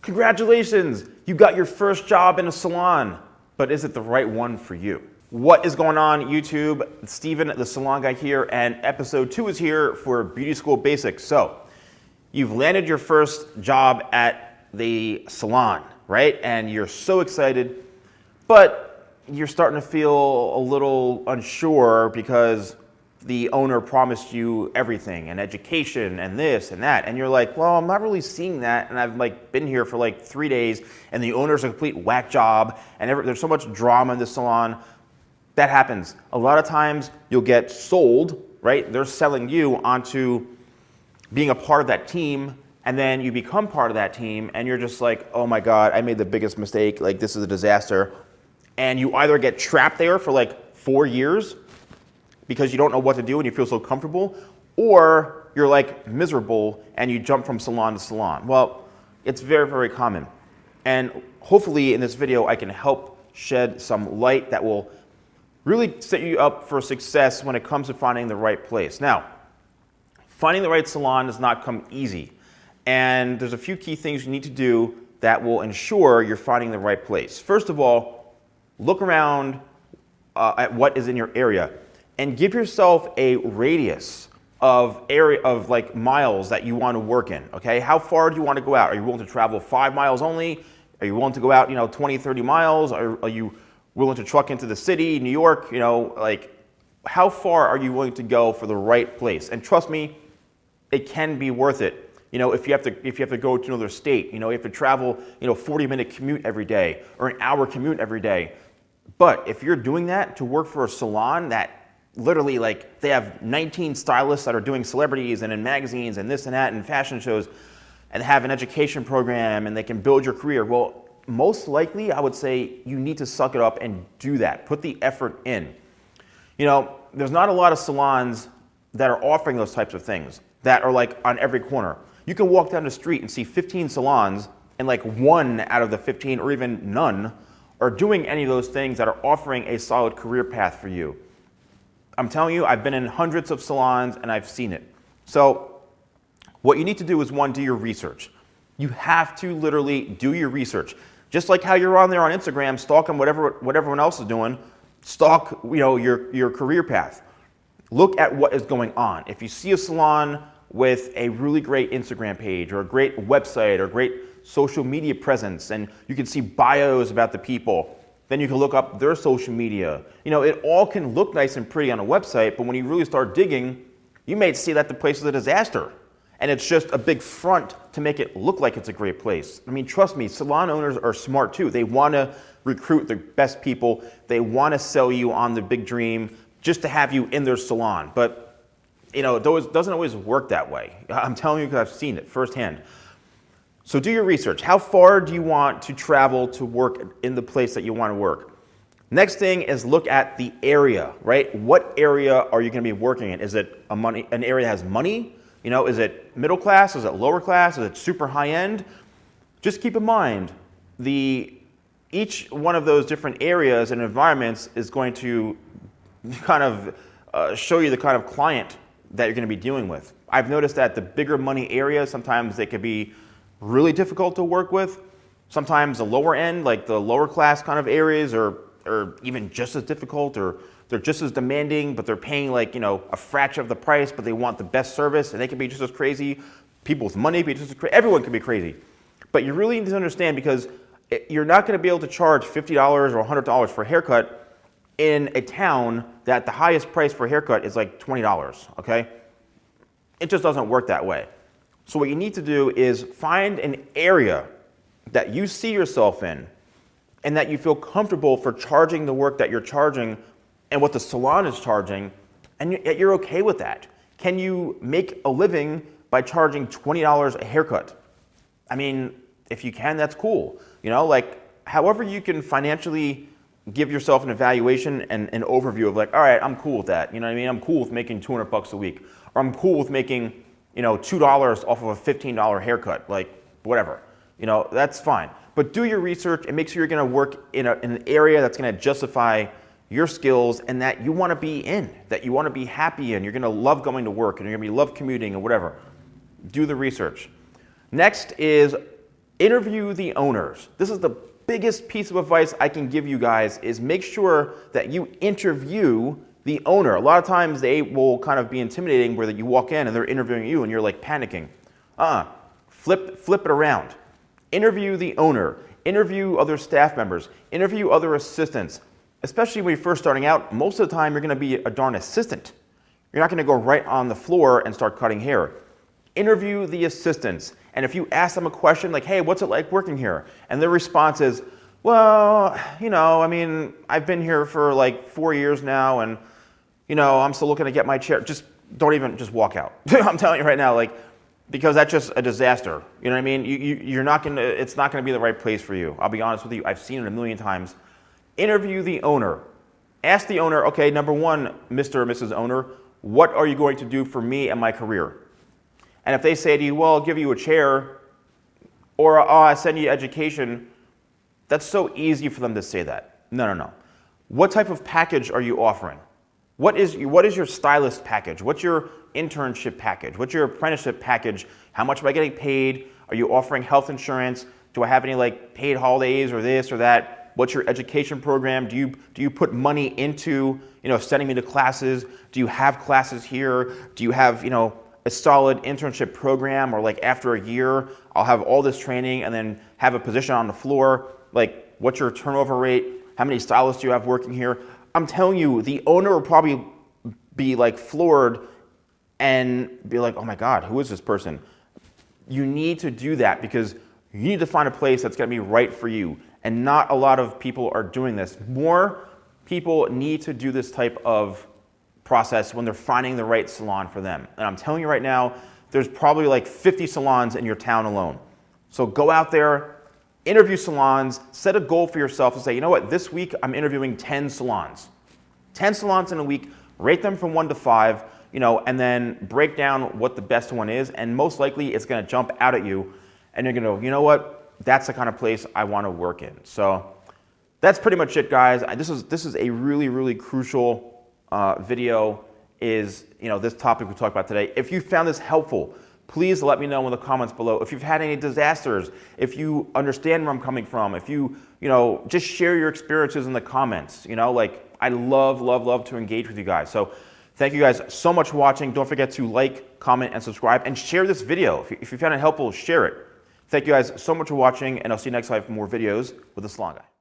Congratulations, you got your first job in a salon, but is it the right one for you? What is going on, YouTube? Steven, the Salon Guy here, and episode 2 is here for Beauty School Basics. So, you've landed your first job at the salon, right? And you're so excited, but you're starting to feel a little unsure because the owner promised you everything and education and this and that, and you're like, well, I'm not really seeing that, and I've been here for 3 days, and the owner's a complete whack job, and there's so much drama in the salon. That happens. A lot of times you'll get sold, right? They're selling you onto being a part of that team, and then you become part of that team, and you're just like, oh my God, I made the biggest mistake, this is a disaster. And you either get trapped there for 4 years, because you don't know what to do and you feel so comfortable, or you're miserable and you jump from salon to salon. Well, it's very, very common. And hopefully in this video, I can help shed some light that will really set you up for success when it comes to finding the right place. Now, finding the right salon does not come easy. And there's a few key things you need to do that will ensure you're finding the right place. First of all, look around at what is in your area. And give yourself a radius of miles that you want to work in, okay? How far do you want to go out? Are you willing to travel 5 miles only? Are you willing to go out, 20, 30 miles? Are you willing to truck into the city, New York? How far are you willing to go for the right place? And trust me, it can be worth it. If you have to go to another state, you have to travel, 40-minute commute every day or an hour commute every day. But if you're doing that to work for a salon that literally they have 19 stylists that are doing celebrities and in magazines and this and that and fashion shows and have an education program and they can build your career, well, most likely I would say you need to suck it up and do that. Put the effort in. There's not a lot of salons that are offering those types of things that are on every corner. You can walk down the street and see 15 salons and one out of the 15 or even none are doing any of those things that are offering a solid career path for you. I'm telling you, I've been in hundreds of salons and I've seen it. So what you need to do is, one, do your research. You have to literally do your research. Just like how you're on there on Instagram, stalking what everyone else is doing, stalk your career path. Look at what is going on. If you see a salon with a really great Instagram page or a great website or great social media presence, and you can see bios about the people, then you can look up their social media. It all can look nice and pretty on a website, but when you really start digging, you may see that the place is a disaster. And it's just a big front to make it look like it's a great place. I mean, trust me, salon owners are smart too. They want to recruit the best people. They want to sell you on the big dream just to have you in their salon. But, it doesn't always work that way. I'm telling you because I've seen it firsthand. So do your research. How far do you want to travel to work in the place that you want to work? Next thing is look at the area, right? What area are you going to be working in? Is it an area that has money? Is it middle class? Is it lower class? Is it super high end? Just keep in mind, each one of those different areas and environments is going to kind of show you the kind of client that you're going to be dealing with. I've noticed that the bigger money areas, sometimes they could be really difficult to work with. Sometimes the lower end, the lower class kind of areas are even just as difficult, or they're just as demanding, but they're paying a fraction of the price, but they want the best service, and they can be just as crazy. People with money be just as crazy. Everyone can be crazy. But you really need to understand, because you're not going to be able to charge $50 or $100 for a haircut in a town that the highest price for a haircut is $20, okay? It just doesn't work that way. So what you need to do is find an area that you see yourself in and that you feel comfortable for charging the work that you're charging and what the salon is charging, and you're okay with that. Can you make a living by charging $20 a haircut? I mean, if you can, that's cool. However you can financially give yourself an evaluation and an overview of all right, I'm cool with that. I'm cool with making $200 a week, or I'm cool with making $2 off of a $15 haircut, whatever. That's fine. But do your research and make sure you're going to work in an area that's going to justify your skills and that you want to be in, that you want to be happy in. You're going to love going to work and you're going to love commuting or whatever. Do the research. Next is Interview the owners. This is the biggest piece of advice I can give you guys, is make sure that you interview the owner. A lot of times they will kind of be intimidating where that you walk in and they're interviewing you and you're like panicking. Flip it around. Interview the owner. Interview other staff members. Interview other assistants. Especially when you're first starting out, most of the time you're going to be a darn assistant. You're not going to go right on the floor and start cutting hair. Interview the assistants. And if you ask them a question like, hey, what's it like working here? And their response is, well, I mean, I've been here for like 4 years now and, I'm still looking to get my chair. Just walk out. I'm telling you right now, because that's just a disaster. You know what I mean? It's not going to be the right place for you. I'll be honest with you. I've seen it a million times. Interview the owner. Ask the owner, okay, number one, Mr. or Mrs. Owner, what are you going to do for me and my career? And if they say to you, well, I'll give you a chair, or I send you education, that's so easy for them to say that. No. What type of package are you offering? What is your stylist package? What's your internship package? What's your apprenticeship package? How much am I getting paid? Are you offering health insurance? Do I have any paid holidays or this or that? What's your education program? Do you put money into sending me to classes? Do you have classes here? Do you have a solid internship program, or after a year I'll have all this training and then have a position on the floor? What's your turnover rate? How many stylists do you have working here? I'm telling you, the owner will probably be floored and be like, oh my God, who is this person? You need to do that because you need to find a place that's going to be right for you. And not a lot of people are doing this. More people need to do this type of process when they're finding the right salon for them. And I'm telling you right now, there's probably 50 salons in your town alone. So go out there, interview salons, set a goal for yourself and say, you know what, this week I'm interviewing 10 salons. 10 salons in a week, rate them from 1 to 5, and then break down what the best one is. And most likely it's going to jump out at you and you're going to go, you know what, that's the kind of place I want to work in. So that's pretty much it, guys. This is a really, really crucial video, is this topic we talked about today. If you found this helpful, please let me know in the comments below. If you've had any disasters, if you understand where I'm coming from, if you just share your experiences in the comments. I love to engage with you guys. So thank you guys so much for watching. Don't forget to like, comment, and subscribe, and share this video. If you found it helpful, share it. Thank you guys so much for watching, and I'll see you next time for more videos with the Salon Guy.